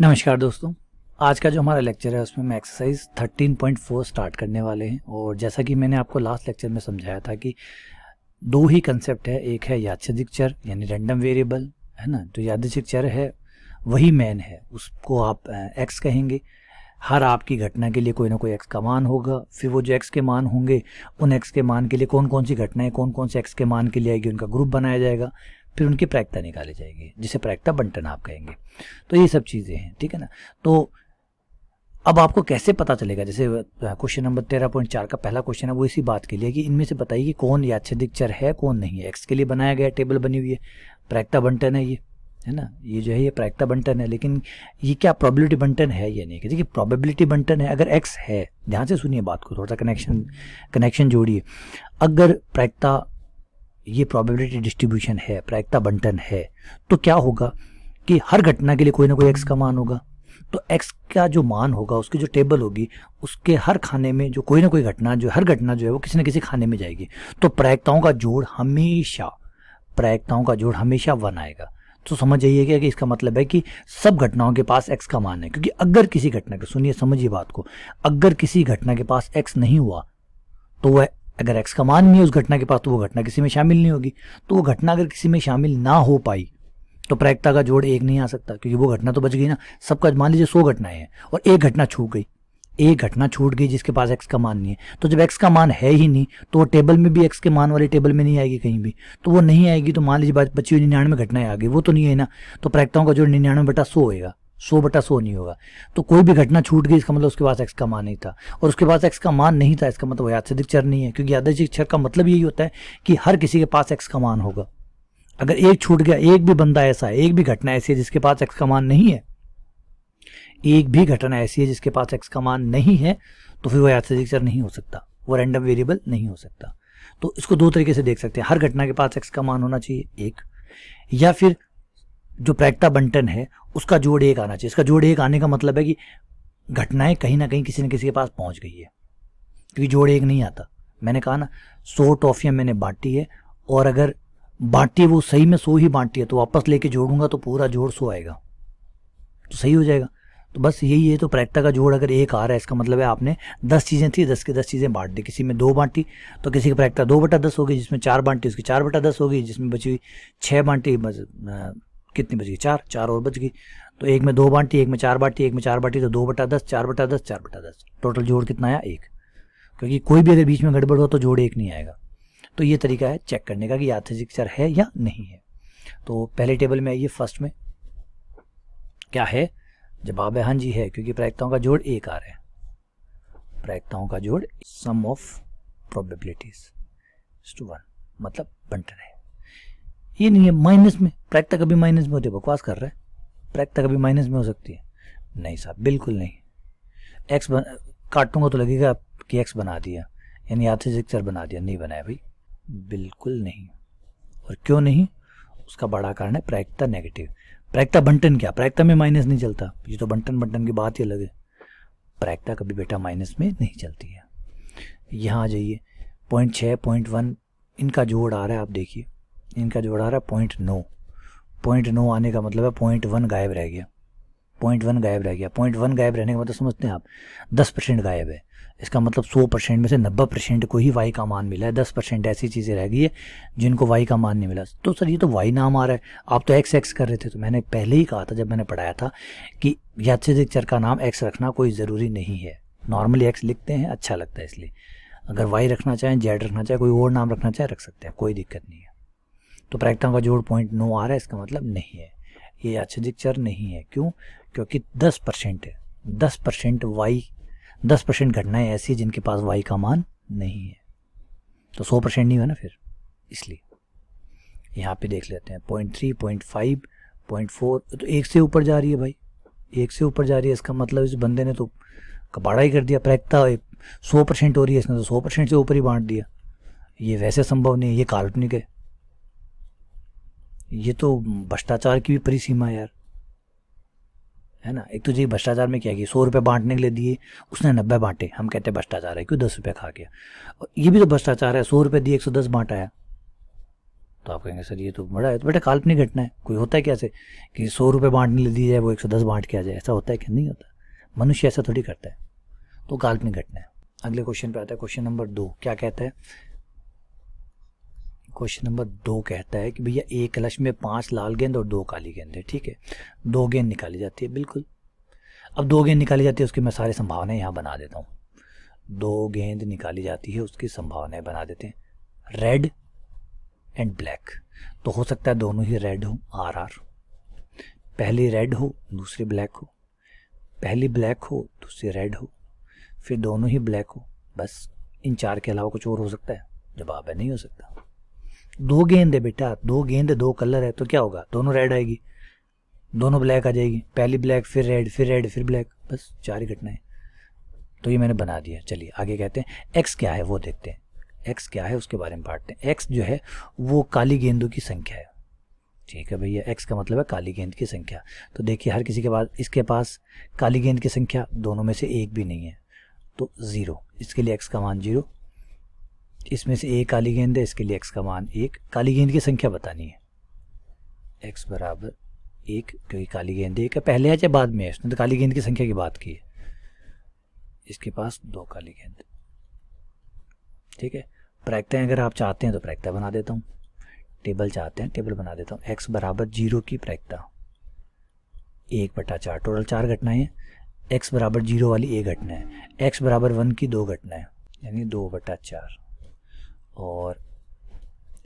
नमस्कार दोस्तों, आज का जो हमारा लेक्चर है उसमें हम एक्सरसाइज 13.4 स्टार्ट करने वाले हैं। और जैसा कि मैंने आपको लास्ट लेक्चर में समझाया था कि दो ही कंसेप्ट है, एक है यादृच्छिक चर यानी रैंडम वेरिएबल, है ना। तो यादृच्छिक चर है वही मेन है, उसको आप एक्स कहेंगे। हर आपकी घटना के लिए कोई ना कोई एक्स का मान होगा, फिर वो जो एक्स के मान होंगे उन एक्स के मान के लिए कौन कौन सी घटनाएं कौन कौन से एक्स के मान के लिए आएगी उनका ग्रुप बनाया जाएगा, फिर उनकी प्रायिकता निकाली जाएगी जिसे प्रायिकता बंटन आप कहेंगे। तो ये सब चीज़ें हैं, ठीक है ना। तो अब आपको कैसे पता चलेगा, जैसे क्वेश्चन नंबर 13.4 का पहला क्वेश्चन है वो इसी बात के लिए कि इनमें से बताइए कि कौन यादृच्छिक चर है कौन नहीं है। एक्स के लिए बनाया गया टेबल बनी हुई है, प्रायिकता बंटन है ये, है ना। ये जो है ये प्रायिकता बंटन है, लेकिन ये क्या प्रोबेबिलिटी बंटन है या नहीं। देखिए प्रोबेबिलिटी बंटन है, अगर एक्स है, ध्यान से सुनिए बात को, थोड़ा सा कनेक्शन जोड़िए। अगर प्रायिकता ये प्रोबेबिलिटी डिस्ट्रीब्यूशन है, प्रायिकता बंटन है, तो क्या होगा कि हर घटना के लिए कोई ना कोई एक्स का मान होगा। तो एक्स का जो मान होगा, उसकी जो टेबल होगी, उसके हर खाने में जो कोई ना कोई घटना, जो हर घटना जो है वो किसी न किसी खाने में जाएगी। तो प्रायिकताओं का जोड़ हमेशा 1 आएगा। तो समझ जाइए कि इसका मतलब है कि सब घटनाओं के पास एक्स का मान है। क्योंकि अगर किसी घटना के, सुनिए समझिए बात को, अगर किसी घटना के पास एक्स नहीं हुआ तो वह, अगर एक्स का मान नहीं है उस घटना के पास, तो वो घटना किसी में शामिल नहीं होगी। तो वो घटना अगर किसी में शामिल ना हो पाई तो प्रायिकता का जोड़ 1 नहीं आ सकता, क्योंकि वो घटना तो बच गई ना। सबका मान लीजिए 100 घटनाएं हैं और एक घटना छूट गई जिसके पास एक्स का मान नहीं है। तो जब एक्स का मान है ही नहीं तो वो टेबल में भी एक्स के मान वाली टेबल में नहीं आएगी कहीं भी। तो वो नहीं आएगी, तो मान लीजिए बची हुई 99 घटनाएं आ गई, वो तो नहीं है ना। तो प्रायिकताओं का जोड़ 99/100 होगा, 100/100 नहीं होगा। तो कोई भी घटना छूट गई, इसका मतलब उसके पास एक्स का मान नहीं था, और उसके पास एक्स का मान नहीं था, इसका मतलब यादृच्छिक चर नहीं है। क्योंकि यादृच्छिक चर का मतलब यही होता है कि हर किसी के पास एक्स का मान होगा। अगर एक छूट गया, एक भी बंदा ऐसा है, एक भी घटना ऐसी है जिसके पास एक्स का मान नहीं है, एक भी घटना ऐसी है जिसके पास एक्स का मान नहीं है, तो फिर वो यादृच्छिक चर नहीं हो सकता, वो रैंडम वेरिएबल नहीं हो सकता। तो इसको दो तरीके से देख सकते हैं, हर घटना के पास एक्स का मान होना चाहिए एक, या फिर जो प्रायिकता बंटन है उसका जोड़ 1 आना चाहिए। इसका जोड़ 1 आने का मतलब है कि घटनाएं कहीं ना कहीं किसी न किसी के पास पहुंच गई है, क्योंकि जोड़ 1 नहीं आता। मैंने कहा ना 100 टॉफियां मैंने बांटी है, और अगर बांटी वो सही में 100 ही बांटी है तो वापस लेके जोड़ूंगा तो पूरा जोड़ 100 आएगा, तो सही हो जाएगा। तो बस यही है। तो प्रायिकता का जोड़ अगर 1 आ रहा है, इसका मतलब है आपने 10 चीज़ें थी, 10 की 10 चीज़ें बांट दी। किसी में 2 बांटी तो किसी की प्रायिकता 2/10 होगी, जिसमें 4 बांटी उसकी 4/10 होगी, जिसमें बची हुई 6 बांटी कितनी बच गई, 4 और बच गई। तो एक में 2 बांटी, एक में 4 बांटी, एक में 4 बांटी, तो 2/10, 4/10, 4/10, टोटल जोड़ कितना आया 1। क्योंकि कोई भी अगर बीच में गड़बड़ हो तो जोड़ 1 नहीं आएगा। तो ये तरीका है चेक करने का कि यादृच्छिक चर है या नहीं है। तो पहले टेबल में आइए, फर्स्ट में क्या है, जवाब है हाँ जी है, क्योंकि प्रायिकताओं का जोड़ 1 आ रहा है। प्रायिकताओं का जोड़ सम ऑफ प्रोबेबिलिटीज टू 1, मतलब बंटन है। ये नहीं है माइनस में, प्रायिकता कभी माइनस में होती है, बकवास कर रहा है। प्रायिकता कभी माइनस में हो सकती है? नहीं साहब, बिल्कुल नहीं। एक्स काटूंगा तो लगेगा कि एक्स बना दिया, यानी यादृच्छिक चर बना दिया, नहीं बनाया भाई, बिल्कुल नहीं। और क्यों नहीं? उसका बड़ा कारण है प्रायिकता नेगेटिव। प्रायिकता बंटन क्या, प्रायिकता में माइनस नहीं चलता, ये तो बंटन की बात ही अलग है। प्रायिकता कभी बेटा माइनस में नहीं चलती है। यहाँ आ जाइए, 0.6, 0.1 इनका जोड़ आ रहा है, आप देखिए इनका जोड़ आ रहा है 0.9। 0.9 आने का मतलब है 0.1 गायब रह गया, 0.1 गायब रह गया। 0.1 गायब रहने का मतलब समझते हैं आप, 10% गायब है। इसका मतलब 100% में से 90% को ही वाई का मान मिला है, 10% ऐसी चीज़ें रह गई है जिनको वाई का मान नहीं मिला। तो सर ये तो वाई नाम आ रहा है, आप तो एक्स कर रहे थे। तो मैंने पहले ही कहा था जब मैंने पढ़ाया था कि यादृच्छिक चर का नाम एक्स रखना कोई ज़रूरी नहीं है। नॉर्मली एक्स लिखते हैं, अच्छा लगता है इसलिए। अगर वाई रखना चाहें, जेड रखना चाहें, कोई और नाम रखना चाहे रख सकते हैं, कोई दिक्कत नहीं है। तो प्रायिकताओं का जोड़ 0.9 आ रहा है, इसका मतलब नहीं है, ये यादृच्छिक चर नहीं है। क्यों? क्योंकि 10% है, 10% वाई, 10% घटनाएं ऐसी जिनके पास वाई का मान नहीं है, तो 100% नहीं है ना फिर, इसलिए। यहाँ पे देख लेते हैं 0.3, 0.5, 0.4, तो 1 से ऊपर जा रही है भाई, 1 से ऊपर जा रही है। इसका मतलब इस बंदे ने तो कबाड़ा ही कर दिया। प्रायिकता 100% हो रही है, इसने तो 100% से ऊपर ही बांट दिया। ये वैसे संभव नहीं है, ये काल्पनिक है, ये तो भ्रष्टाचार की भी परिसीमा है यार, है ना। एक तो जी भ्रष्टाचार में क्या किया, 100 रुपये बांटने के लिए दिए, उसने 90 बांटे, हम कहते हैं भ्रष्टाचार है, क्यों 10 रुपये खा गया। और ये भी तो भ्रष्टाचार है, 100 रुपये दिए 110 बांटा है, तो आप कहेंगे सर ये तो बड़ा है। तो बेटा काल्पनिक घटना है। कोई होता है कैसे कि 100 रुपये बांटने दी जाए वो 110 बांट के आ जाए, ऐसा होता है कि नहीं होता? मनुष्य ऐसा थोड़ी करता है। तो काल्पनिक घटना है। अगले क्वेश्चन पे आता है, क्वेश्चन नंबर 2 क्या कहता है? क्वेश्चन नंबर 2 कहता है कि भैया एक कलश में 5 लाल गेंद और 2 काली गेंद है, ठीक है। 2 गेंद निकाली जाती है, बिल्कुल। अब 2 गेंद निकाली जाती है, उसकी मैं सारी संभावनाएं यहाँ बना देता हूँ। 2 गेंद निकाली जाती है, उसकी संभावनाएं बना देते हैं। रेड एंड ब्लैक, तो हो सकता है दोनों ही रेड हो, RR। पहली रेड हो दूसरी ब्लैक हो, पहली ब्लैक हो दूसरी रेड हो, फिर दोनों ही ब्लैक हो। बस इन 4 के अलावा कुछ और हो सकता है? जवाब है नहीं हो सकता। 2 गेंद है बेटा, 2 गेंद है, 2 कलर है, तो क्या होगा? दोनों रेड आएगी, दोनों ब्लैक आ जाएगी, पहली ब्लैक फिर रेड फिर रेड फिर ब्लैक, बस 4 ही घटनाएं। तो ये मैंने बना दिया। चलिए आगे कहते हैं एक्स क्या है वो देखते हैं। एक्स क्या है उसके बारे में पढ़ते हैं। एक्स जो है वो काली गेंदों की संख्या है, ठीक है भैया। एक्स का मतलब है काली गेंद की संख्या। तो देखिए हर किसी के पास, इसके पास काली गेंद की संख्या दोनों में से एक भी नहीं है, तो 0। इसके लिए एक्स का मान 0। इसमें से एक काली गेंद है, इसके लिए एक्स का मान 1। काली गेंद की संख्या बतानी है। एक्स बराबर 1, क्योंकि काली गेंद 1 है। पहले है चाहे बाद में है, इसने तो काली गेंद की संख्या की बात की है। इसके पास 2 काली गेंद, ठीक है। प्रायिकताएं अगर आप चाहते हैं तो प्रायिकता बना देता हूँ, टेबल चाहते हैं टेबल बना देता हूँ। एक्स बराबर 0 की प्रायिकता 1/4, टोटल 4 घटनाएं हैं। एक्स बराबर 0 वाली एक घटना है। एक्स बराबर 1 की 2 घटनाएं, यानी 2/4, और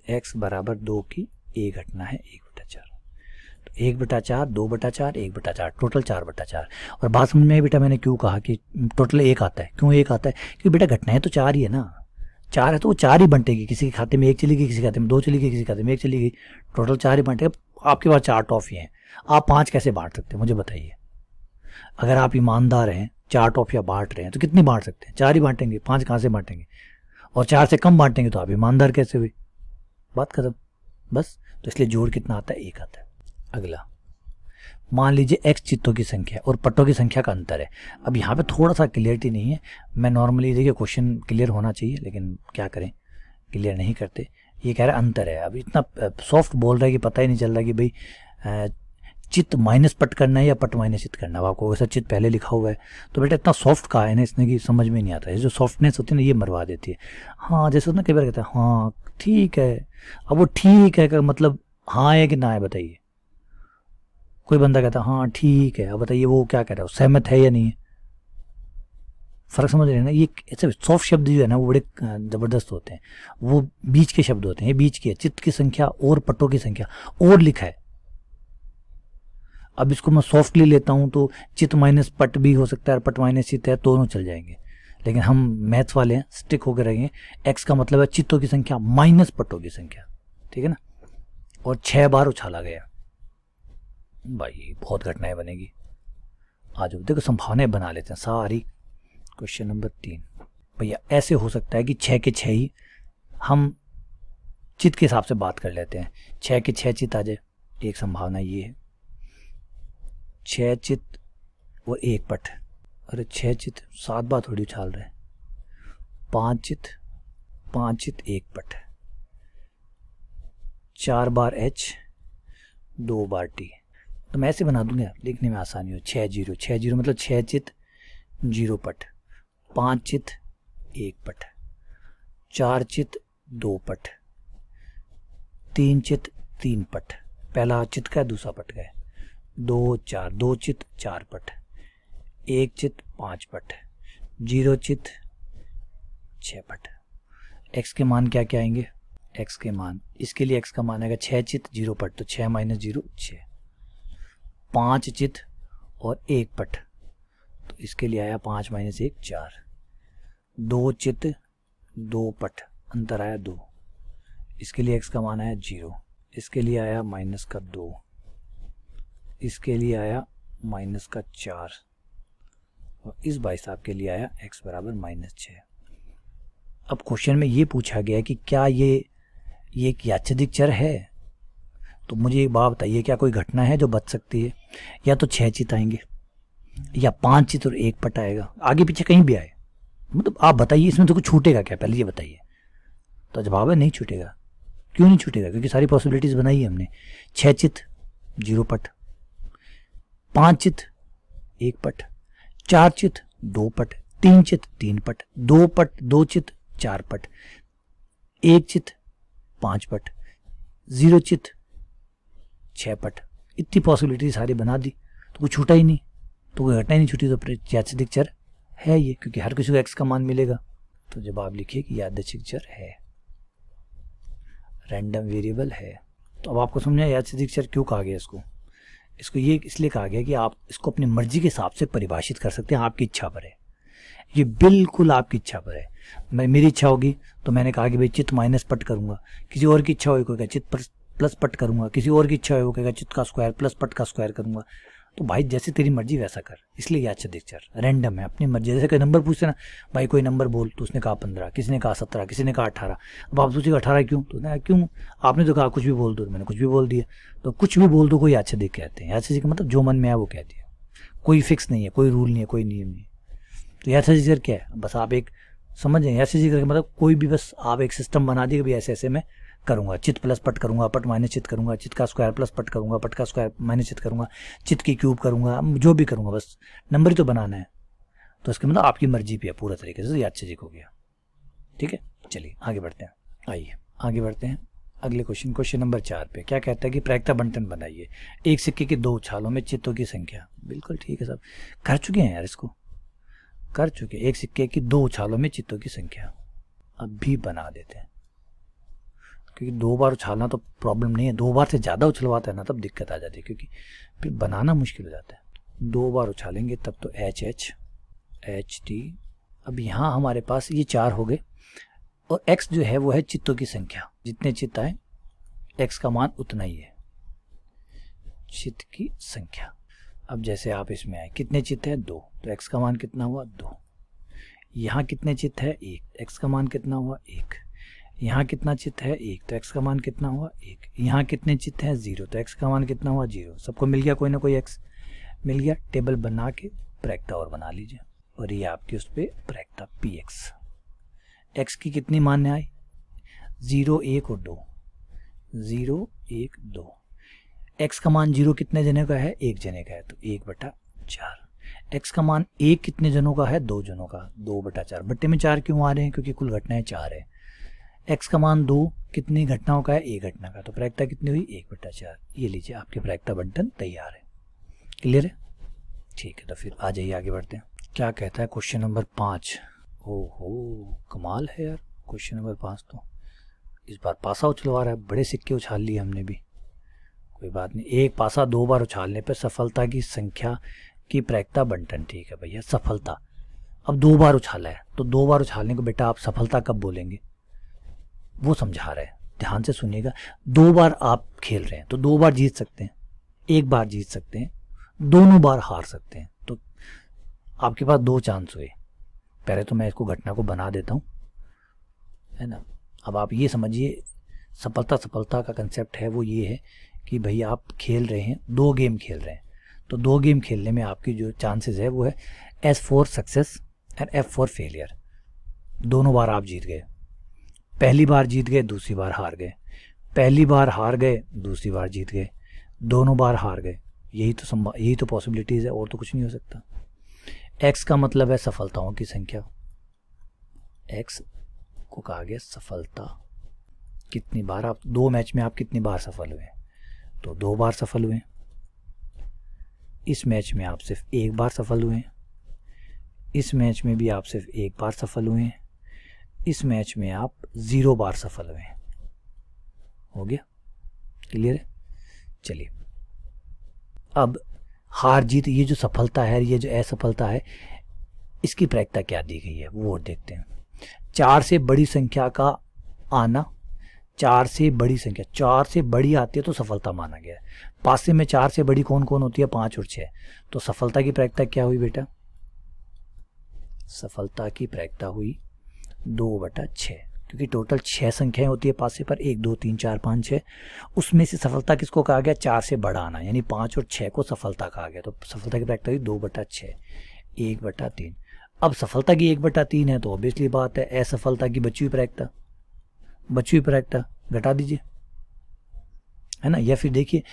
एक्स बराबर 2 की एक घटना है 1/4। तो 1/4, 2/4, 1/4, टोटल 4/4। और बात समझ में आई बेटा मैंने क्यों कहा कि टोटल 1 आता है? क्यों 1 आता है? क्योंकि बेटा घटनाएं तो 4 ही है ना, 4 है तो वो 4 ही बंटेगी। किसी के खाते में 1 चली गई, किसी के खाते में 2 चली गई, किसी के खाते में 1 चली गई, टोटल 4 ही बंटेगा। आपके पास 4 टॉफी हैं, आप 5 कैसे बांट सकते हैं मुझे बताइए? अगर आप ईमानदार हैं, 4 टॉफियाँ बांट रहे हैं तो कितनी बांट सकते हैं? 4 ही बांटेंगे, 5 कहाँ से बांटेंगे? और 4 से कम बांटेंगे तो आप ईमानदार कैसे हुए? बात खत्म। बस तो इसलिए जोड़ कितना आता है? 1 आता है। अगला, मान लीजिए एक्स चित्तों की संख्या और पट्टों की संख्या का अंतर है। अब यहाँ पे थोड़ा सा क्लियरिटी नहीं है। मैं नॉर्मली देखिए क्वेश्चन क्लियर होना चाहिए, लेकिन क्या करें, क्लियर नहीं करते। ये कह रहा है अंतर है। अब इतना सॉफ्ट बोल रहा है कि पता ही नहीं चल रहा कि भाई चित्त माइनस पट करना है या पट माइनस चित्त करना है। आपको वैसा चित्त पहले लिखा हुआ है, तो बेटा इतना सॉफ्ट कहा है ना इसने कि समझ में नहीं आता है। जो सॉफ्टनेस होती है ना ये मरवा देती है। हाँ जैसे ना कई बार कहता है हाँ ठीक है। अब वो ठीक है का मतलब हाँ है कि ना है बताइए? कोई बंदा कहता है हाँ ठीक है, अब बताइए वो क्या कह रहा है, सहमत है या नहीं है? फर्क समझ रहे हैं ना? ये ऐसे सॉफ्ट शब्द जो है ना वो बड़े ज़बरदस्त होते हैं, वो बीच के शब्द होते हैं। ये बीच के, चित्त की संख्या और पट्टों की संख्या और लिखा है। अब इसको मैं सॉफ्टली लेता हूं तो चित्त माइनस पट भी हो सकता है, पट माइनस चित्त है, दोनों चल जाएंगे। लेकिन हम मैथ्स वाले हैं, स्टिक होकर रहेंगे। एक्स का मतलब है चित्तों की संख्या माइनस पट्टों की संख्या, ठीक है ना। और 6 बार उछाला गया, भाई बहुत घटनाएं बनेगी। आज देखो संभावनाएं बना लेते हैं सारी। क्वेश्चन नंबर 3 भैया ऐसे हो सकता है कि 6 के 6 ही हम चित्त के हिसाब से बात कर लेते हैं। 6 के 6 चित्त आ जाए, एक संभावना ये है। 6 चित्त और 1 पट, अरे 6 चित्त 7 बार थोड़ी उछाल रहे हैं। 5 चित्त 1 पट, 4 बार H 2 बार T। तो मैं ऐसे बना दूंगा, लिखने में आसानी हो। 6 0 6 0 मतलब 6 चित्त 0 पट, 5 चित्त 1 पट, 4 चित्त 2 पट, 3 चित्त 3 पट। पहला चित्त का है, दूसरा पट का है। 2 4 2 चित्त 4 पट, 1 चित्त 5 पट, 0 चित्त 6 पट। एक्स के मान क्या क्या आएंगे? एक्स के मान, इसके लिए एक्स का मान आएगा 6 चित्त 0 पट, तो 6 माइनस 0 6। 5 चित्त और 1 पट, तो इसके लिए आया 5 माइनस 1 4। 2 चित्त 2 पट, अंतर आया 2, इसके लिए एक्स का मान आया 0। इसके लिए आया माइनस का 2, इसके लिए आया माइनस का 4, और इस भाई साहब के लिए आया x बराबर -6। अब क्वेश्चन में ये पूछा गया कि क्या ये एक यादृच्छिक चर है? तो मुझे एक बात बताइए, क्या कोई घटना है जो बच सकती है? या तो 6 चित्त आएंगे, या 5 चित्त और 1 पट आएगा, आगे पीछे कहीं भी आए। मतलब आप बताइए इसमें तो कुछ छूटेगा क्या? पहले ये बताइए। तो जवाब है नहीं छूटेगा, क्यों नहीं छूटेगा? क्योंकि सारी पॉसिबिलिटीज बनाई है हमने। 6 चित 0 पट, 5 चित 1 पट, 4 चित 2 पट, 3 चित 3 पट, 2 पट 2 चित 4 पट, 1 चित 5 पट, 0 चित 6 पट। इतनी पॉसिबिलिटी सारी बना दी तो कुछ छूटा ही नहीं, तो कोई घटना ही नहीं छूटी। तो यादृच्छिक चर है ये, क्योंकि हर किसी को x का मान मिलेगा। तो जब आप लिखिए कि यादृच्छिक चर है, रैंडम वेरिएबल है, तो अब आपको समझ आया यादृच्छिक चर क्यों कहा गया इसको। इसको ये इसलिए कहा गया कि आप इसको अपनी मर्जी के हिसाब से परिभाषित कर सकते हैं, आपकी इच्छा पर है, ये बिल्कुल आपकी इच्छा पर है। मेरी इच्छा होगी तो मैंने कहा कि भाई चित माइनस पट करूंगा, किसी और की इच्छा होगी कोई कहेगा चित प्लस पट करूंगा, किसी और की इच्छा होगी वो कहेगा चित का स्क्वायर प्लस पट का स्क्वायर करूंगा। तो भाई जैसे तेरी मर्जी वैसा कर, इसलिए यादृच्छिक चर रैंडम है, अपनी मर्जी। जैसे कोई नंबर पूछते ना, भाई कोई नंबर बोल, तो उसने कहा 15, किसी ने कहा 17, किसी ने कहा 18। अब आप सोचिएगा 18 क्यों, तो क्यों आपने तो कहा कुछ भी बोल दो, तो मैंने कुछ भी बोल दिया। तो कुछ भी बोल दो को यादृच्छिक कहते हैं। यादृच्छिक का मतलब जो मन में आया वो कह दिया, कोई फिक्स नहीं है, कोई रूल नहीं है, कोई नियम नहीं। तो यादृच्छिक चर क्या है, बस आप एक समझ जाए। यादृच्छिक चर मतलब कोई भी, बस आप एक सिस्टम बना दिए कि ऐसे ऐसे मैं करूंगा, चित प्लस पट करूंगा, पट माइनस चित करूंगा, चित का स्क्वायर प्लस पट करूंगा, पट का स्क्वायर माइनस चित करूंगा, चित की क्यूब करूंगा, जो भी करूंगा, बस नंबर ही तो बनाना है। तो इसका मतलब आपकी मर्जी पे है पूरा तरीके से, यादृच्छिक हो गया। ठीक है, चलिए आगे बढ़ते हैं। आइए आगे बढ़ते हैं अगले क्वेश्चन नंबर 4 पे। क्या कहता है कि प्रायिकता बंटन बनाइए, एक सिक्के के 2 उछालों में चित्तों की संख्या। बिल्कुल ठीक है, सब कर चुके हैं यार, इसको कर चुके। एक सिक्के की 2 उछालों में चित्तों की संख्या अब भी बना देते हैं, क्योंकि 2 बार उछालना तो प्रॉब्लम नहीं है, 2 बार से ज़्यादा उछलवाता है ना तब दिक्कत आ जाती है, क्योंकि फिर बनाना मुश्किल हो जाता है। 2 बार उछालेंगे तब तो HT। अब यहाँ हमारे पास ये 4 हो गए, और x जो है वो है चित्तों की संख्या, जितने चित्त आए x का मान उतना ही है, चित्त की संख्या। अब जैसे आप इसमें आए, कितने चित्त है 2, तो x का मान कितना हुआ 2। यहाँ कितने चित्त है 1, x का मान कितना हुआ 1। यहाँ कितना चित्त है 1, तो x का मान कितना हुआ 1। यहाँ कितने चित्त है 0, तो x का मान कितना हुआ 0। सबको मिल गया, कोई ना कोई x मिल गया। टेबल बना के प्रायिकता और बना लीजिए, और ये आपकी उस पर प्रायिकता px। x की कितनी मान्य आई 0, 1 और 2, 0, 1, 2। x का मान 0 कितने जने का है, 1 जने का है, तो 1/4। x का मान 1 कितने जनों का है, 2 जनों का, 2/4। बट्टे में 4 क्यों आ रहे हैं, क्योंकि कुल घटनाएं 4 है। x का मान 2 कितनी घटनाओं का है, 1 घटना का, तो प्रायिकता कितनी हुई 1/4। ये लीजिए आपके प्रायिकता बंटन तैयार है। क्लियर है, ठीक है। तो फिर आ जाइए आगे बढ़ते हैं। क्या कहता है क्वेश्चन नंबर 5। ओहो कमाल है यार, क्वेश्चन नंबर 5 तो इस बार पासा उछलवा रहा है, बड़े सिक्के उछाल लिए हमने भी, कोई बात नहीं। एक पासा 2 बार उछालने पर सफलता की संख्या की प्रायिकता बंटन। ठीक है भैया, सफलता अब 2 बार उछाला है, तो 2 बार उछालने को बेटा आप सफलता कब बोलेंगे वो समझा रहे हैं, ध्यान से सुनिएगा। 2 बार आप खेल रहे हैं तो 2 बार जीत सकते हैं, 1 बार जीत सकते हैं, दोनों बार हार सकते हैं। तो आपके पास 2 चांस हुए। पहले तो मैं इसको घटना को बना देता हूँ, है ना। अब आप ये समझिए, सफलता का कंसेप्ट है वो ये है कि भाई आप खेल रहे हैं, 2 गेम खेल रहे हैं, तो 2 गेम खेलने में आपकी जो चांसेस है वो है S for success and F for failure. दोनों बार आप जीत गए, पहली बार जीत गए, दूसरी बार हार गए, पहली बार हार गए, दूसरी बार जीत गए, दोनों बार हार गए। यही तो पॉसिबिलिटीज़ है, और तो कुछ नहीं हो सकता। x का मतलब है सफलताओं की संख्या, x को कहा गया सफलता। कितनी बार आप 2 मैच में आप कितनी बार सफल हुए, तो 2 बार सफल हुए। इस मैच में आप सिर्फ 1 बार सफल हुए, इस मैच में भी आप सिर्फ 1 बार सफल हुए, इस मैच में आप 0 बार सफल हुए। हो गया, क्लियर है। चलिए अब हार जीत, ये जो सफलता है, ये जो असफलता है, इसकी प्रायिकता क्या दी गई है वो देखते हैं। 4 से बड़ी संख्या का आना, 4 से बड़ी संख्या, 4 से बड़ी आती है तो सफलता माना गया है। पासे में 4 से बड़ी कौन कौन होती है, 5 और 6। तो सफलता की प्रायिकता क्या हुई बेटा, सफलता की प्रायिकता हुई 2/6, क्योंकि टोटल 6 संख्याएं होती है पासे पर, 1 2 3 4 5 6। उसमें से सफलता किसको कहा गया, 4 से बड़ा आना, यानी 5 और 6 को सफलता कहा गया। तो सफलता की प्रायिकता हुई 2/6, 1/3। अब सफलता की 1/3 है तो ऑब्वियसली बात है असफलता की बची हुई प्रायिकता बची हुई प्रायिकता घटा दीजिए, है ना। या फिर देखिए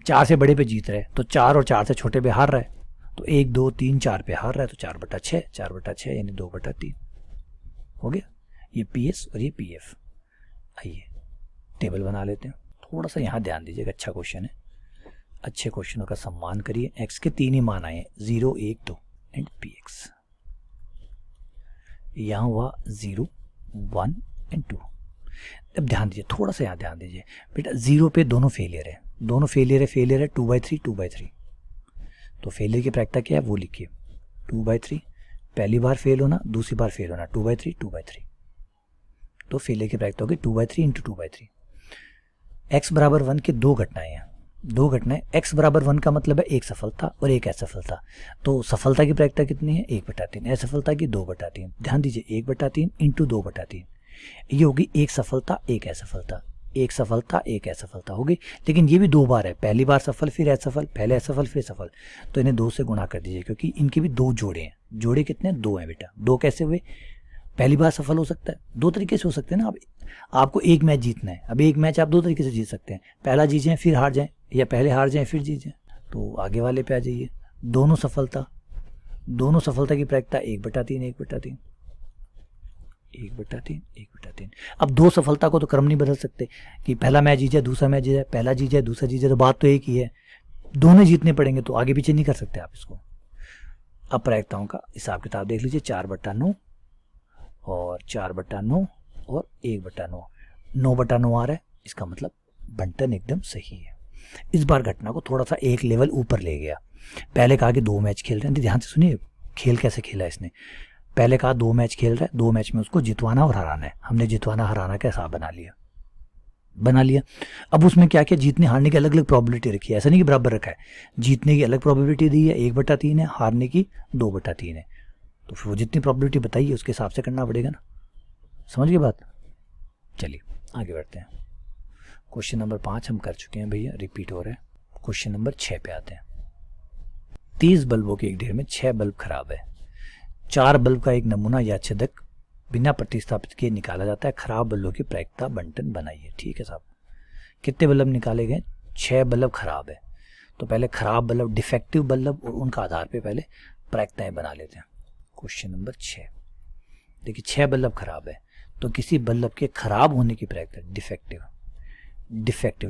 4 से बड़े पे जीत रहे तो 4 और 4 से छोटे पे हार रहा है, तो 1 2 3 4 पे हार रहा है, तो 4/6, 4/6 यानी 2/3 हो गया। ये PS और ये PF। आइए टेबल बना लेते हैं। थोड़ा सा यहाँ ध्यान दीजिएगा, अच्छा क्वेश्चन है, अच्छे क्वेश्चनों का सम्मान करिए। x के 3 ही मान आए, 0 1 2 एंड PX। यहाँ हुआ 0 1 एंड 2। अब ध्यान दीजिए, थोड़ा सा यहाँ ध्यान दीजिए बेटा, 0 पे दोनों फेलियर है, दोनों फेलियर है 2/3 2/3। तो फेलियर की प्रायिकता क्या है वो लिखिए, 2/3। पहली बार फेल होना, दूसरी बार फेल होना, 2/3 2/3। तो फेलियर की प्रायिकता होगी 2/3 × 2/3। x बराबर 1 के 2 घटनाएं हैं, 2 घटनाएं। x बराबर 1 का मतलब है एक सफलता और एक असफलता। तो सफलता की प्रायिकता कितनी है, 1/3। असफलता की 2/3। ध्यान दीजिए 1/3 × 2/3, ये होगी एक सफलता एक असफलता, एक सफलता एक असफलता होगी। लेकिन ये भी 2 बार है, पहली बार सफल फिर असफल, पहले असफल फिर सफल, तो इन्हें 2 से गुणा कर दीजिए, क्योंकि इनके भी 2 जोड़े हैं। जोड़े कितने हैं, 2 हैं बेटा। 2 कैसे हुए, पहली बार सफल हो सकता है, 2 तरीके से हो सकते हैं ना। अब आपको एक मैच जीतना है, अब एक मैच आप 2 तरीके से जीत सकते हैं, पहला जीत जाए फिर हार जाए, या पहले हार जाए फिर जीत जाए। तो आगे वाले पे आ जाइए, दोनों सफलता की प्रायिकता 1/3 1/3 1/3 1/3। अब 2 सफलता को तो क्रम नहीं बदल सकते कि पहला मैच जीत जाए दूसरा मैच जीत जाए, पहला जीत जाए दूसरा जीत जाए, तो बात तो एक ही है, दोनों जीतने पड़ेंगे, तो आगे पीछे नहीं कर सकते आप इसको। अब प्रायिकताओं का हिसाब किताब देख लीजिए, 4/9 और 4/9 और 1/9, 9/9 आ रहा है, इसका मतलब बंटन एकदम सही है। इस बार घटना को थोड़ा सा एक लेवल ऊपर ले गया। पहले कहा कि 2 मैच खेल रहे हैं, ध्यान से सुनिए खेल कैसे खेला इसने। पहले कहा 2 मैच खेल रहा है, 2 मैच में उसको जितवाना और हराना है, हमने जितवाना हराना का हिसाब बना लिया। अब उसमें क्या किया, जीतने हारने की अलग अलग प्रोबेबिलिटी रखी है, ऐसा नहीं कि बराबर रखा है, जीतने की अलग प्रोबेबिलिटी दी है 1/3 है, हारने की 2/3 है। तो फिर वो जितनी प्रोबेबिलिटी बताइए उसके हिसाब से करना पड़ेगा ना, समझ गए बात। चलिए आगे बढ़ते हैं। क्वेश्चन नंबर 5 हम कर चुके हैं भैया, रिपीट हो रहा है। क्वेश्चन नंबर 6 पे आते हैं। 30 बल्बों के एक ढेर में 6 बल्ब खराब है, 4 बल्ब का एक नमूना या छेदक बिना प्रतिस्थापित किए निकाला जाता है, खराब बल्बों की प्रायिकता बंटन बनाइए। ठीक है साहब, कितने बल्ब निकाले गए, 6 बल्ब खराब है। तो पहले खराब बल्ब, डिफेक्टिव बल्ब और उनका आधार पे पहले प्रायिकताएं बना लेते हैं। क्वेश्चन नंबर 6 देखिए, 6 बल्ब खराब है, तो किसी बल्ब के खराब होने की प्रायिकता डिफेक्टिव,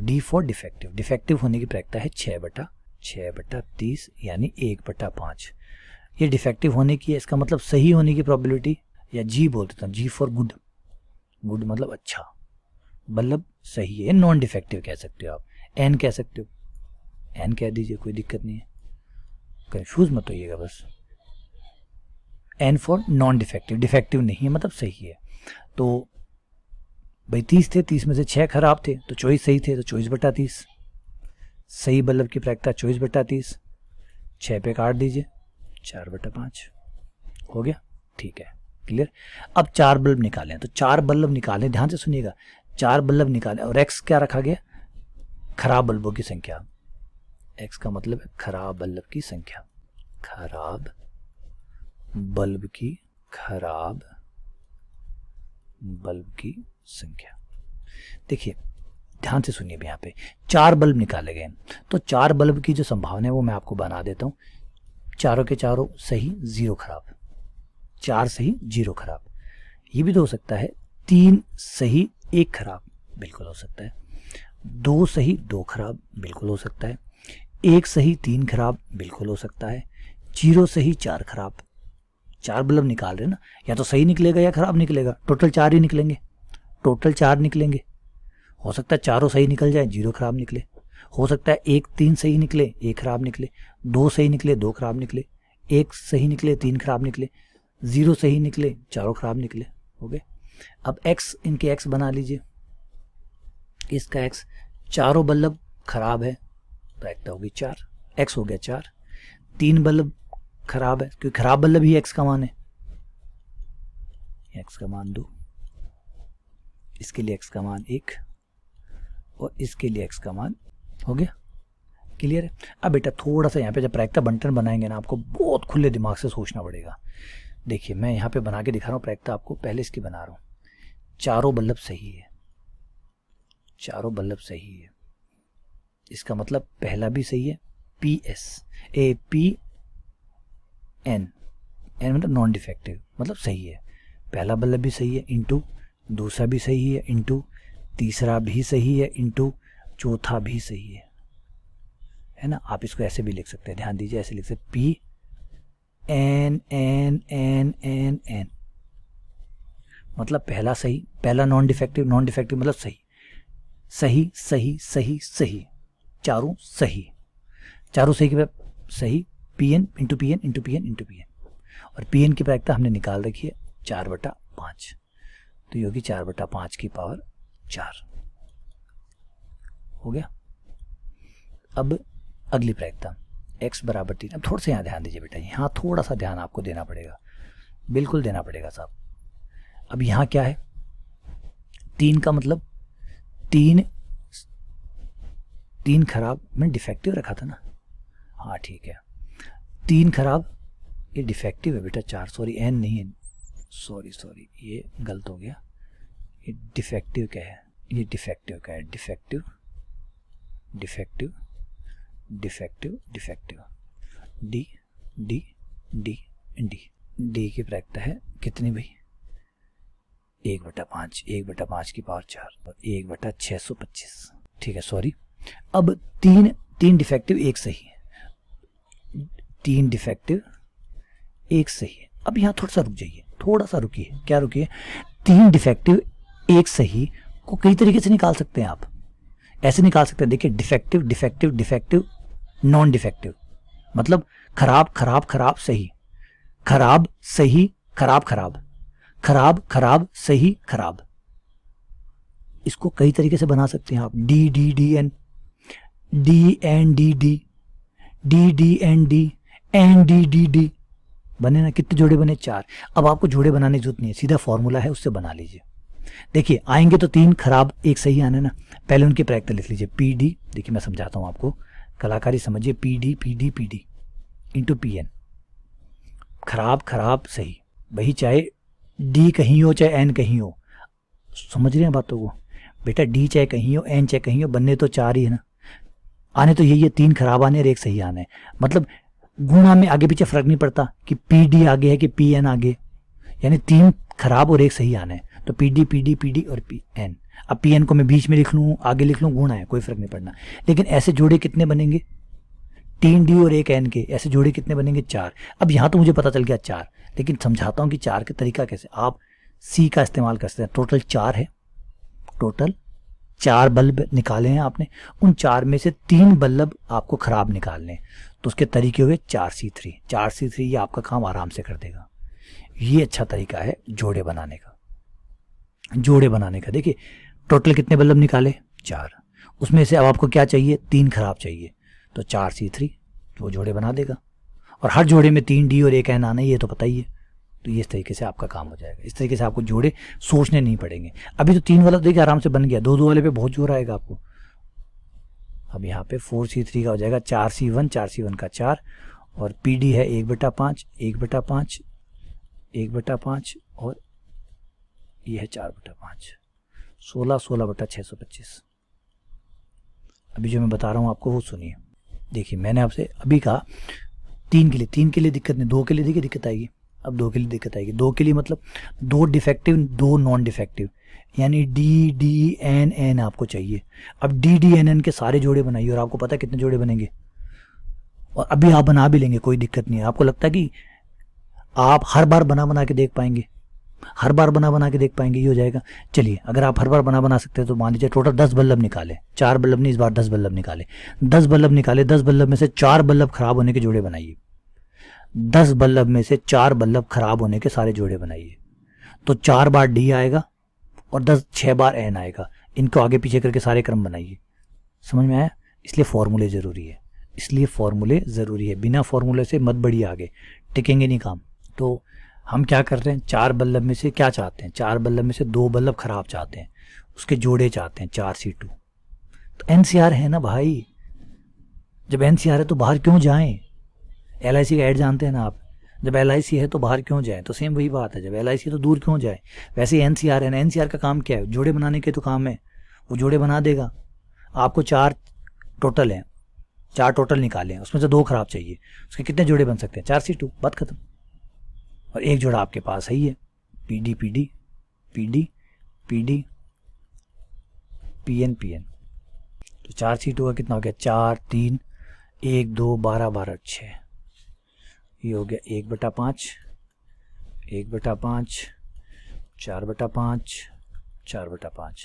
डी फॉर डिफेक्टिव होने की प्रायिकता है 6/30 यानी 1/5। ये डिफेक्टिव होने की है, इसका मतलब सही होने की प्रोबेबिलिटी, या जी बोल देता हूँ, जी फॉर गुड मतलब अच्छा, बल्ब सही है। नॉन डिफेक्टिव कह सकते हो आप, एन कह सकते हो, एन कह दीजिए, कोई दिक्कत नहीं है, कंफ्यूज मत होइएगा बस। N for non defective, defective नहीं है मतलब सही है। तो भाई 30 थे, 30 में से 6 खराब थे, तो 24 सही थे, तो 24/30 सही बल्ब की प्रायिकता 24/30, 6 पे काट दीजिए, 4/5 हो गया। ठीक है, क्लियर। अब 4 बल्ब निकालें, तो 4 बल्ब निकालें, ध्यान से सुनिएगा, 4 बल्ब निकालें और x क्या रखा गया, खराब बल्बों की संख्या। x का मतलब है खराब बल्ब की संख्या, खराब बल्ब की संख्या। देखिए ध्यान से सुनिए, यहाँ पे 4 बल्ब निकाले गए, तो 4 बल्ब की जो संभावना है वो मैं आपको बना देता हूँ। चारों के चारों सही, 0 खराब, 4 सही 0 खराब। ये भी तो हो सकता है 3 सही 1 खराब, बिल्कुल हो सकता है। 2 सही 2 खराब, बिल्कुल हो सकता है। 1 सही 3 खराब, बिल्कुल हो सकता है। 0 सही 4 खराब। 4 बल्ब निकाल रहे हैं ना, या तो सही निकलेगा या खराब निकलेगा, टोटल 4 ही निकलेंगे, टोटल 4 निकलेंगे। हो सकता है चारों सही निकल जाए, 0 खराब निकले। हो सकता है 1 3 सही निकले, 1 खराब निकले। 2 सही निकले, 2 खराब निकले। 1 सही निकले, 3 खराब निकले। 0 सही निकले, चारों खराब निकले। हो गए। अब x, इनके x बना लीजिए, इसका x, चारों बल्ब खराब है, प्रायिकता होगी 4, x हो गया 4। 3 बल्ब खराब है, क्योंकि खराब बल्ब ही x का मान है, x का मान 2, इसके लिए x का मान 1 और इसके लिए x का मान हो गया। क्लियर है। अब बेटा थोड़ा सा यहाँ पे जब प्रायिकता बंटन बनाएंगे ना, आपको बहुत खुले दिमाग से सोचना पड़ेगा। देखिए मैं यहाँ पे बना के दिखा रहा हूँ प्रायिकता आपको, पहले इसकी बना रहा हूँ। चारों बल्ब सही है, चारों बल्ब सही है। इसका मतलब पहला भी सही है, P N मतलब नॉन डिफेक्टिव, मतलब सही है। पहला बल्ब भी सही है, इंटू दूसरा भी सही है, इंटू तीसरा भी सही है, इंटू चौथा भी सही है ना। आप इसको ऐसे भी लिख सकते हैं, ध्यान दीजिए, ऐसे लिख सकते P N N N N N मतलब पहला सही, पहला नॉन डिफेक्टिव, नॉन डिफेक्टिव मतलब सही, सही सही सही सही, चारों सही, चारों सही के बाद सही, Pn into P N into P N into P N. और Pn की प्रायिकता हमने निकाल रखी है 4/5, तो ये होगी 4/5 की पावर 4। हो गया। अब अगली प्रायिकता x बराबर 3। अब थोड़ा सा यहाँ ध्यान दीजिए बेटा, यहाँ थोड़ा सा ध्यान आपको देना पड़ेगा, बिल्कुल देना पड़ेगा साहब। अब यहाँ क्या है, 3 का मतलब 3 खराब, मैं डिफेक्टिव रखा था ना, हाँ ठीक है, 3 खराब, ये डिफेक्टिव है बेटा 4, सॉरी n नहीं है, सॉरी ये गलत हो गया, ये डिफेक्टिव क्या है, ये डिफेक्टिव क्या है, defective defective defective defective, D D D D, D की प्रायिकता है कितनी भाई, 1/5, 1/5 की पावर 4 और 1/625, ठीक है सॉरी। अब 3 डिफेक्टिव 1 सही है, 3 डिफेक्टिव 1 सही है। अब यहाँ थोड़ा सा रुक जाइए, थोड़ा सा रुकिए, क्या रुकिए, 3 डिफेक्टिव 1 सही को कई तरीके से निकाल सकते हैं आप, ऐसे निकाल सकते हैं, देखिए defective defective defective non defective, मतलब खराब खराब खराब सही, खराब सही खराब खराब, खराब खराब सही खराब। इसको कई तरीके से बना सकते हैं आप, D D D N, D N D D, D D N D, N D D D, बने ना, कितने जोड़े बने, 4। अब आपको जोड़े बनाने की जरूरत नहीं है, सीधा फॉर्मूला है उससे बना लीजिए। देखिए आएंगे तो 3 खराब 1 सही आने ना, पहले उनकी प्रायिकता लिख लीजिए, पी डी, देखिए मैं समझाता हूँ आपको, कलाकारी समझिए, P D P D P D into P N, खराब खराब सही, वही चाहे डी कहीं हो चाहे एन कहीं हो, समझ रहे हैं बातों को बेटा, डी चाहे कहीं हो एन चाहे कहीं हो, बनने तो 4 ही है ना, आने तो यही है, 3 खराब आने और 1 सही आने, मतलब गुणा में आगे पीछे फर्क नहीं पड़ता कि पी डी आगे है कि पी एन आगे, यानी 3 खराब और 1 सही आने, तो P D P D P D और पी एन। अब पी एन को मैं बीच में लिख लूँ आगे लिख लूँ, गुणा है, कोई फर्क नहीं पड़ना। लेकिन ऐसे जोड़े कितने बनेंगे, 3 डी और 1 एन के, ऐसे जोड़े कितने बनेंगे, 4। अब यहाँ तो मुझे पता चल गया 4, लेकिन समझाता हूँ कि 4 का तरीका कैसे, आप सी का इस्तेमाल कर सकते हैं। टोटल 4 है, टोटल 4 बल्ब निकाले हैं आपने, उन 4 में से 3 बल्ब आपको खराब निकालने, तो उसके तरीके हुए 4C3, 4C3 ये आपका काम आराम से कर देगा। ये अच्छा तरीका है जोड़े बनाने का, जोड़े बनाने का। देखिए टोटल कितने बल्ब निकाले, 4, उसमें से अब आपको क्या चाहिए, 3 खराब चाहिए, तो 4C3 वो जोड़े बना देगा, और हर जोड़े में 3 डी और 1 एन आना, ये तो पता ही है। तो ये इस तरीके से आपका काम हो जाएगा, इस तरीके से आपको जोड़े सोचने नहीं पड़ेंगे। अभी तो 3 वाला देखिए आराम से बन गया, 2 वाले पे बहुत जोर आएगा आपको। अब यहाँ पे 4C3 का हो जाएगा 4C1, 4C1 का 4, और PD है 1/5, 1/5, 1/5, और ये है 4/5, 16, 16/625। अभी जो मैं बता रहा हूँ आपको वो सुनिए। देखिए मैंने आपसे अभी कहा 3 के लिए दिक्कत नहीं, 2 के लिए देखिए दिक्कत आएगी। अब 2 के लिए दिक्कत आएगी, 2 के लिए मतलब 2 डिफेक्टिव 2 नॉन डिफेक्टिव, यानी डी डी एन एन आपको चाहिए। अब डी डी एन एन के सारे जोड़े बनाइए, और आपको पता है कितने जोड़े बनेंगे, और अभी आप बना भी लेंगे, कोई दिक्कत नहीं है। आपको लगता है कि आप हर बार बना के देख पाएंगे, हर बार बना के देख पाएंगे, ये हो जाएगा। चलिए अगर आप हर बार बना सकते हैं तो मान लीजिए टोटल 10 बल्ब निकाले, 4 बल्ब नहीं, इस बार 10 बल्ब निकाले, 10 बल्ब निकाले, 10 बल्ब में से 4 बल्ब खराब होने के जोड़े बनाइए, 10 बल्ब में से 4 बल्ब खराब होने के सारे जोड़े बनाइए, तो 4 बार डी आएगा और 6 बार एन आएगा। इनको आगे पीछे करके सारे क्रम बनाइए, समझ में आया? इसलिए फॉर्मूले ज़रूरी है, इसलिए फॉर्मूले ज़रूरी है, बिना फॉर्मूले से मत बढ़िए आगे, टिकेंगे नहीं काम। तो हम क्या कर रहे हैं, 4 बल्ब में से क्या चाहते हैं, 4 बल्ब में से 2 बल्ब खराब चाहते हैं, उसके जोड़े चाहते हैं 4C2। तो NCR है ना भाई, जब NCR है तो बाहर क्यों जाएं? LIC का ऐड जानते हैं ना आप, जब LIC है तो बाहर क्यों जाए, तो सेम वही बात है, जब LIC है तो दूर क्यों जाए। वैसे NCR है ना, NCR का काम क्या है, जोड़े बनाने के तो काम है, वो जोड़े बना देगा। आपको 4 टोटल हैं, 4 टोटल निकालें, उसमें से 2 खराब चाहिए, उसके कितने जोड़े बन सकते हैं, 4C2, बात खत्म। और एक जोड़ा आपके पास है ही है, PD PD PD PD PN PN। तो 4C2 का कितना हो गया, 4 3 1 2 12 12 6, ये हो गया 1/5 1/5 4/5 4/5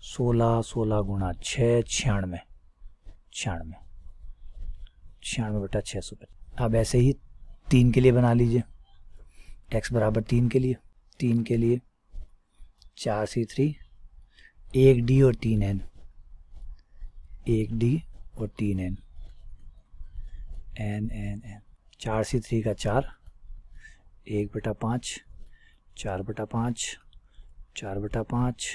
16 16 गुणा 6 96 96 96/650। अब ऐसे ही 3 के लिए बना लीजिए, x बराबर 3 के लिए, 3 के लिए 4C3 1D और 3N, 1D और 3N N N N 4C3 का 4 1/5 4/5 4/5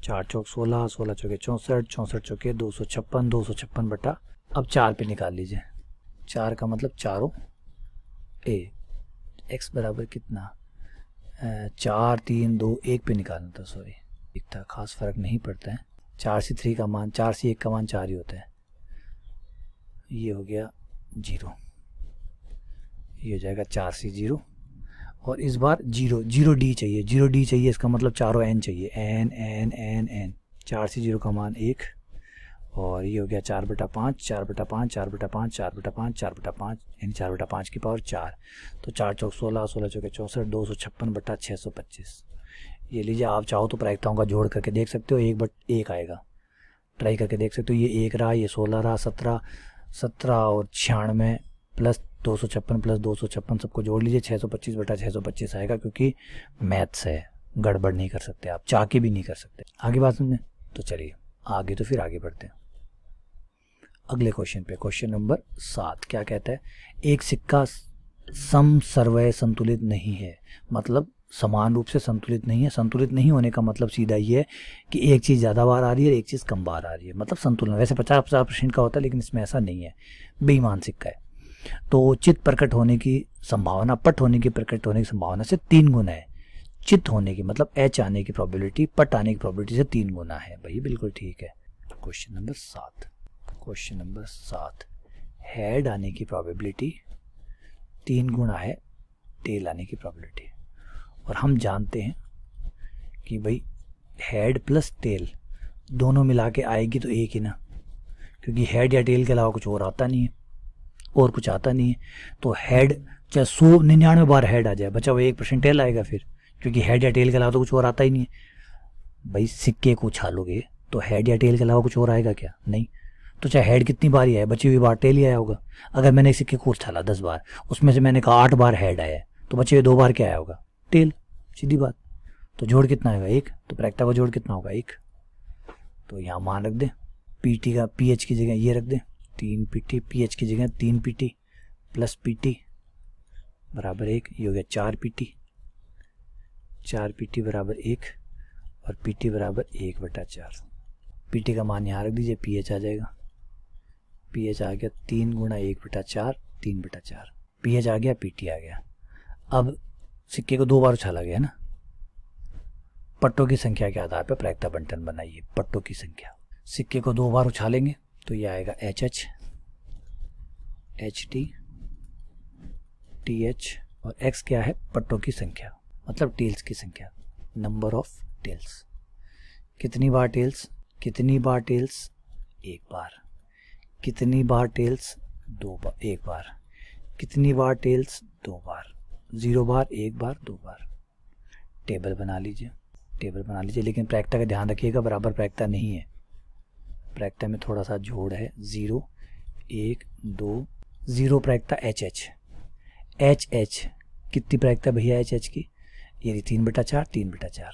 4 चौक 16 16 चौके 64 64 चौके 256 256 बटा, अब 4 पे निकाल लीजिए, 4 का मतलब चारों ए, x बराबर कितना 4 3 2 1 पे निकालना था, सॉरी इतना खास फर्क नहीं पड़ता है। 4C3 का मान 4C1 का मान 4 ही होता है, ये हो गया 0, ये हो जाएगा 4C0, और इस बार 0D चाहिए, 0D चाहिए, इसका मतलब चारों N चाहिए, N N N N 4C0 का मान 1, और ये हो गया 4/5 4/5 4/5 4/5 4/5 यानी 4/5 की पावर 4, तो 4 चौक 16 16 चौके 64 256 बटा 625। ये लीजिए, आप चाहो तो प्रायिकताओं का जोड़ करके देख सकते हो, 1/1 आएगा, ट्राई करके देख सकते हो, ये 1 रहा, ये 16 रहा, 17 और 96 प्लस 256 प्लस 256 सबको जोड़ लीजिए, 625 बटा 625 आएगा, क्योंकि मैथ्स है, गड़बड़ नहीं कर सकते आप, चाह के भी नहीं कर सकते। आगे बात समझे, तो चलिए आगे, तो फिर आगे बढ़ते हैं अगले क्वेश्चन पे। क्वेश्चन नंबर 7 क्या कहता है, एक सिक्का समसर्वय संतुलित नहीं है, मतलब समान रूप से संतुलित नहीं है। संतुलित नहीं होने का मतलब सीधा ये है कि एक चीज़ ज़्यादा बार आ रही है, एक चीज़ कम बार आ रही है, मतलब संतुलन। वैसे 50-50% का होता है, लेकिन इसमें ऐसा नहीं है, बेईमान सिक्का है। तो चित्त प्रकट होने की संभावना पट होने की प्रकट होने की संभावना से 3 गुना है। चित्त होने की मतलब H आने की प्रोबेबिलिटी पट आने की प्रोबेबिलिटी से 3 गुना है। भाई बिल्कुल ठीक है। Question number 7, question number 7, head आने की प्रोबेबिलिटी 3 गुना है टेल आने की प्रोबेबिलिटी। और हम जानते हैं कि भाई हेड प्लस टेल दोनों मिला के आएगी तो एक ही ना, क्योंकि हेड या टेल के अलावा कुछ और आता नहीं है, और कुछ आता नहीं है। तो हेड चाहे 199 बार हेड आ जाए, बचा वो 1% टेल आएगा फिर, क्योंकि हेड या टेल के अलावा तो कुछ और आता ही नहीं है। भाई सिक्के को उछालोगे तो हेड या टेल के अलावा कुछ और आएगा क्या? नहीं। तो चाहे हेड कितनी बार ही आए, बची हुई बार टेल ही आया होगा। अगर मैंने सिक्के को उछाला 10 बार, उसमें से मैंने कहा 8 बार हेड आया, तो बचे हुए 2 बार क्या आया होगा? टेल। सीधी बात। तो जोड़ कितना आएगा? 1। तो प्रायिकता का जोड़ कितना होगा? 1। तो यहाँ मान रख दें, पीटी का पीएच की जगह ये रख दें 3 पीटी, पीएच की जगह 3 पीटी प्लस पीटी बराबर 1। ये हो गया 4 पीटी, 4 पीटी बराबर 1 और पीटी बराबर 1/4। पीटी का मान यहाँ रख दीजिए, पीएच आ जाएगा। पीएच आ गया 3 गुणा 1/4, 3/4। पीएच आ गया, पीटी आ गया। अब सिक्के को 2 बार उछाला गया ना, पट्टों की संख्या के आधार पर प्रायिकता बंटन बनाइए। पट्टों की संख्या, सिक्के को 2 बार उछालेंगे तो ये आएगा HH, HT, TH और X क्या है? पट्टों की संख्या, मतलब टेल्स की संख्या, नंबर ऑफ टेल्स। कितनी बार टेल्स? कितनी बार टेल्स? 1 बार। कितनी बार टेल्स? 2 बार, 1 बार। कितनी बार टेल्स? 2 बार। 0 बार, 1 बार, 2 बार। टेबल बना लीजिए, टेबल बना लीजिए, लेकिन प्रायिकता का ध्यान रखिएगा, बराबर प्रायिकता नहीं है। प्रायिकता में थोड़ा सा जोड़ है, 0 1 2 0 प्रायिकता HH। HH कितनी प्रायिकता भैया HH की? ये 3/4, 3/4।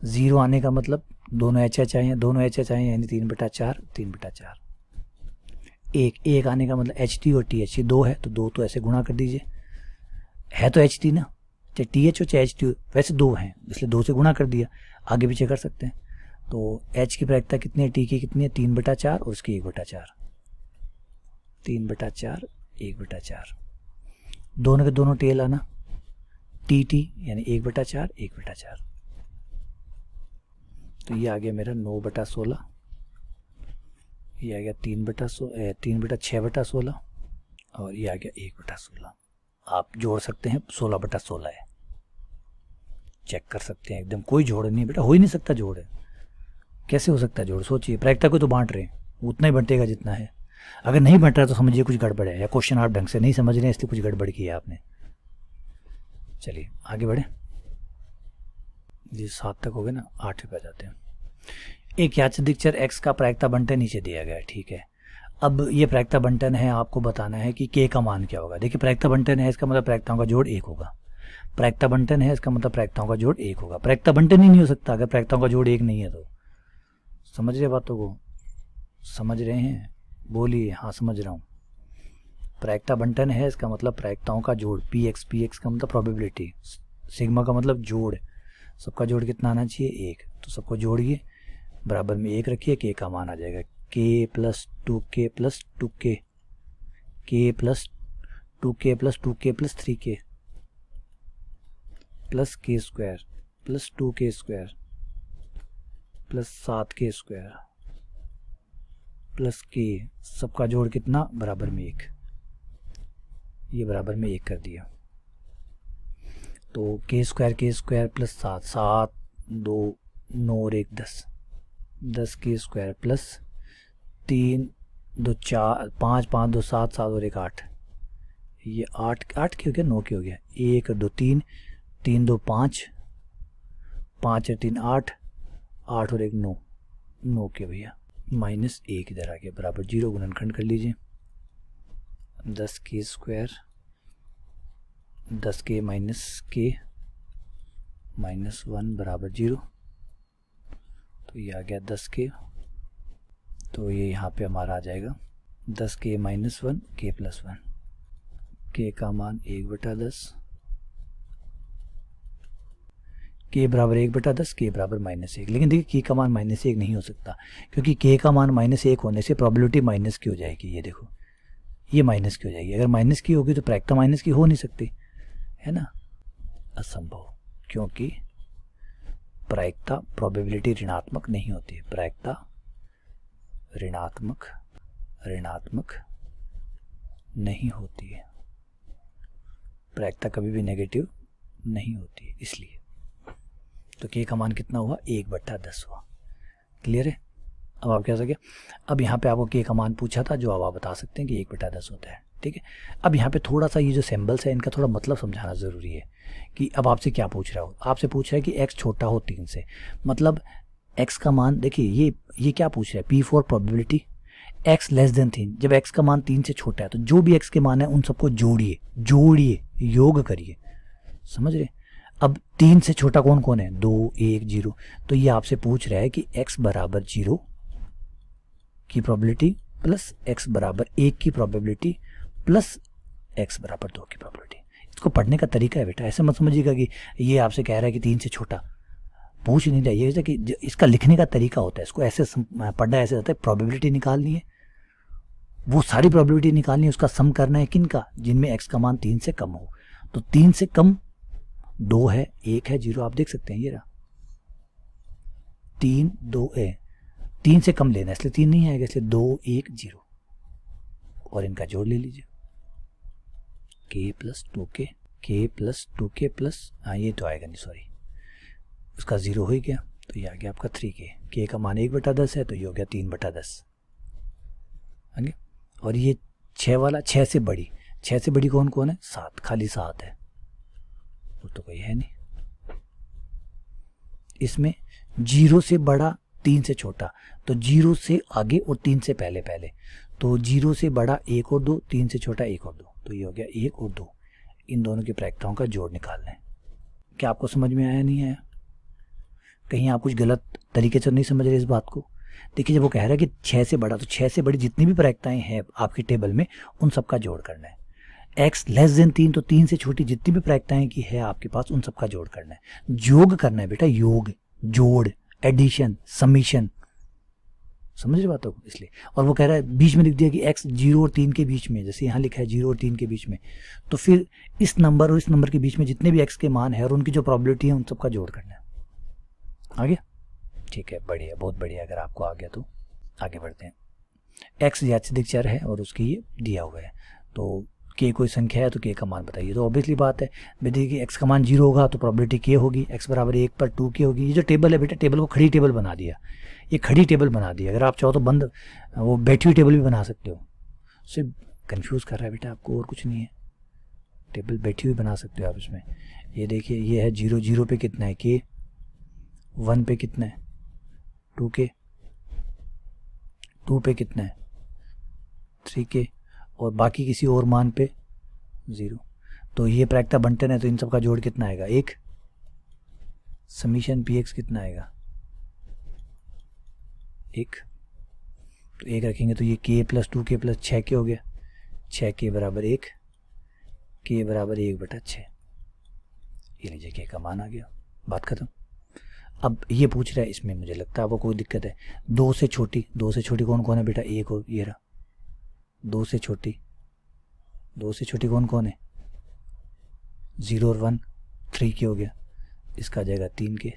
0 आने का मतलब दोनों HH आए हैं, दोनों HH आए हैं, यानी 3/4, 3/4। 1 आने का मतलब HT और TH, 2 है तो 2 तो ऐसे गुणा कर दीजिए, है तो HT ना, चाहे TH हो चाहे HT हो, वैसे 2 हैं इसलिए 2 से गुणा कर दिया, आगे पीछे कर सकते हैं। तो H की प्रायिकता कितनी है, T की कितनी है? 3/4 और उसकी 1/4। 3/4, 1/4। दोनों के दोनों टेल आना, टी टी यानी 1/4 1/4। तो ये आ गया मेरा 9/16, ये आ गया 3/6/16 और ये आ गया 1/16। आप जोड़ सकते हैं 16/16 है, चेक कर सकते हैं एकदम, कोई जोड़ नहीं बेटा, हो ही नहीं सकता जोड़ है, कैसे हो सकता है जोड़, सोचिए प्रायिकता को तो बांट रहे हैं, उतना ही बंटेगा जितना है। अगर नहीं बंट रहा तो समझिए कुछ गड़बड़ है, या क्वेश्चन आप ढंग से नहीं समझ रहे हैं इसलिए कुछ गड़बड़ की है आपने। चलिए आगे बढ़े, ये 7 तक हो गए ना, 8वें पे जाते हैं। एक यादृच्छिक चर x का प्रायिकता बंटन नीचे दिया गया है, ठीक है। अब ये प्रायिकता बंटन है, आपको बताना है कि k का मान क्या होगा। देखिए प्रायिकता बंटन है, इसका मतलब प्रायिकताओं का जोड़ 1 होगा। प्रायिकता बंटन है, इसका मतलब प्रायिकताओं का जोड़ 1 होगा। प्रायिकता बंटन ही नहीं हो सकता अगर प्रायिकताओं का जोड़ 1 नहीं है तो। समझ रहे बातों को, समझ रहे हैं, बोलिए हाँ समझ रहा हूँ। प्रायिकता बंटन है, इसका मतलब प्रायिकताओं का जोड़, px का मतलब प्रोबेबिलिटी, सिग्मा का मतलब जोड़, सबका जोड़ कितना आना चाहिए 1, तो सबको जोड़िए बराबर में 1 रखिए, k का मान आ जाएगा k + 2k + 2k, k + 2k + 2k + 3k plus k² + 2k² + 7k² plus k, सबका जोड़ कितना बराबर में 1, ये बराबर में 1 कर दिया। तो k² + 7, 7 2 9 और 1 10, 10k² प्लस 3 2 4 5 5 2 7 7 और 1 8, ये 8 के हो गया, 9 के हो गया, 1 2 3 3 2 5 5 3 8 8 और 1 9, 9 के भैया, -1 इधर आ गया बराबर 0, गुणनखंड कर लीजिए। 10k² 10k - k -1 बराबर 0, तो ये आ गया 10k, तो ये यहाँ पे हमारा आ जाएगा 10k - 1 k + 1, k का मान 1/10, k बराबर 1/10, k बराबर -1। लेकिन देखिए k का मान -1 नहीं हो सकता, क्योंकि k का मान -1 होने से प्रोबेबिलिटी माइनस की हो जाएगी। ये देखो ये माइनस की हो जाएगी, अगर माइनस की होगी तो प्रायिकता माइनस की हो नहीं सकती है ना, असंभव, क्योंकि प्रायिकता प्रोबेबिलिटी ऋणात्मक नहीं होती है, प्रायिकता ऋणात्मक नहीं होती है, प्रायिकता कभी भी नेगेटिव नहीं होती है, इसलिए तो k का मान कितना हुआ 1/10 हुआ। क्लियर है, अब आप क्या सके, अब यहाँ पे आपको k का मान पूछा था, जो अब आप बता सकते हैं कि 1/10 होता है, ठीक है। अब यहाँ पे थोड़ा सा ये जो सिंबल्स है इनका थोड़ा मतलब समझाना ज़रूरी है कि अब आपसे क्या पूछ रहा हो, आपसे पूछ रहा है कि x छोटा हो 3 से, मतलब x का मान, देखिए ये क्या पूछ रहा है, P4 प्रोबेबिलिटी x <3, जब x का मान 3 से छोटा है तो जो भी x के मान है उन सबको जोड़िए योग करिए, समझ रहे। अब 3 से छोटा कौन कौन है, 2 1 0, तो ये आपसे पूछ रहा है कि x बराबर 0 की प्रोबेबिलिटी प्लस x बराबर 1 की प्रोबेबिलिटी प्लस x बराबर 2 की प्रोबेबिलिटी। इसको पढ़ने का तरीका है बेटा, ऐसे मत समझिएगा कि ये आपसे कह रहा है कि 3 से छोटा, पूछ नहीं रहा, ये कि इसका लिखने का तरीका होता है, इसको ऐसे पढ़ना ऐसे होता है, प्रोबेबिलिटी निकालनी है, वो सारी प्रोबेबिलिटी निकालनी है, उसका सम करना है किनका, जिनमें x का मान 3 से कम हो। तो 3 से कम 2 है, 1 है, 0, आप देख सकते हैं ये रहा 3 2 है, 3 से कम लेना है इसलिए 3 नहीं आएगा, इसलिए 2 1 0 और इनका जोड़ ले लीजिए, k + 2k प्लस ये तो आएगा नहीं, सॉरी, उसका 0 हो ही गया, तो ये आ गया आपका 3k, k का मान 1/10 है तो ये हो गया 3/10 आगे। और ये 6 वाला 6 से बड़ी कौन कौन है, 7, खाली 7 है, वो तो कोई है नहीं। इसमें 0 से बड़ा 3 से छोटा, तो 0 से आगे और 3 से पहले, तो 0 से बड़ा 1 और 2, 3 से छोटा 1 और 2, तो ये हो गया 1 और 2, इन दोनों की प्रायिकताओं का जोड़ निकालना है। क्या आपको समझ में आया, नहीं आया, कहीं आप कुछ गलत तरीके से नहीं समझ रहे इस बात को। देखिए जब वो कह रहा है कि 6 से बड़ा, तो 6 से बड़ी जितनी भी प्रायिकताएं हैं आपकी टेबल में उन सबका जोड़ करना है, x <3, तो 3 से छोटी जितनी भी प्रायिकताएं की है आपके पास उन सबका जोड़ करना है, योग करना है बेटा, योग, जोड़, एडिशन, समीशन, समझ रहे बातों को, इसलिए। और वो कह रहा है बीच में लिख दिया कि x 0 और 3 के बीच में, जैसे यहाँ लिखा है 0 और 3 के बीच में, तो फिर इस नंबर और इस नंबर के बीच में जितने भी x के मान है और उनकी जो प्रॉबिलिटी है उन सबका जोड़ करना है। आ गया? ठीक है, बढ़िया, बहुत बढ़िया। अगर आपको आ गया तो आगे बढ़ते हैं। x यादृच्छिक चर है और उसकी ये दिया हुआ है, तो k कोई संख्या है तो k का मान बताइए। तो ऑब्वियसली बात है बेटे कि x का मान 0 होगा तो प्रॉबिलिटी k होगी, x बराबर 1 पर 2k होगी। ये जो टेबल है बेटा, टेबल को खड़ी टेबल बना दिया, ये खड़ी टेबल बना दी। अगर आप चाहो तो बंद वो बैठी हुई टेबल भी बना सकते हो। सिर्फ कंफ्यूज कर रहा है बेटा आपको, और कुछ नहीं है। टेबल बैठी हुई बना सकते हो आप इसमें। ये देखिए, ये है 0, 0 पे कितना है k, 1 पे कितना है 2k, 2 पे कितना है 3k, और बाकी किसी और मान पे 0। तो ये प्रायिकता बंटन है, तो इन सब का जोड़ कितना आएगा 1। समीशन px कितना आएगा 1। तो 1 रखेंगे तो ये k plus 2k plus 6k हो गया। 6k बराबर 1, k बराबर 1/6। ये लीजिए k का मान आ गया, बात खत्म। अब ये पूछ रहा है, इसमें मुझे लगता है आपको कोई दिक्कत है। 2 से छोटी, 2 से छोटी कौन कौन है बेटा, 1 और ये रहा। 2 से छोटी, 2 से छोटी कौन कौन है 0 और 1, 3k हो गया। इसका आ जाएगा 3k।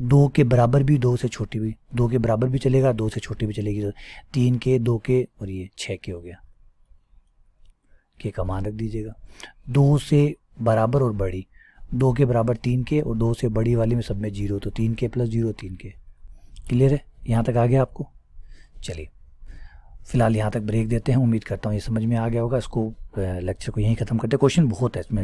2 के बराबर भी 2 से छोटी भी, 2 के बराबर भी चलेगा, 2 से छोटी भी चलेगी। तो 3k, 2k और ये 6k हो गया। k का मान रख दीजिएगा। 2 से बराबर और बड़ी, 2 के बराबर 3k और 2 से बड़ी वाली में सब में 0, तो 3k प्लस 0 3k। क्लियर है? यहाँ तक आ गया आपको? चलिए फिलहाल यहाँ तक ब्रेक देते हैं। उम्मीद करता हूँ ये समझ में आ गया होगा। इसको लेक्चर को यहीं ख़त्म करते हैं। क्वेश्चन बहुत है इसमें,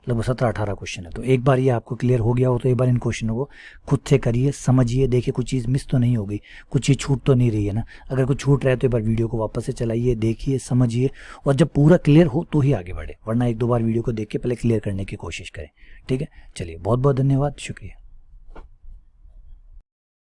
लगभग 17-18 क्वेश्चन है। तो एक बार ये आपको क्लियर हो गया हो तो एक बार इन क्वेश्चनों को खुद से करिए, समझिए, देखिए कुछ चीज़ मिस तो नहीं होगी, कुछ चीज़ छूट तो नहीं रही है ना। अगर कुछ छूट रहा है तो एक बार वीडियो को वापस से चलाइए, देखिए, समझिए, और जब पूरा क्लियर हो तो ही आगे बढ़े, वरना 1-2 बार वीडियो को देख के पहले क्लियर करने की कोशिश करें। ठीक है? चलिए, बहुत बहुत धन्यवाद, शुक्रिया।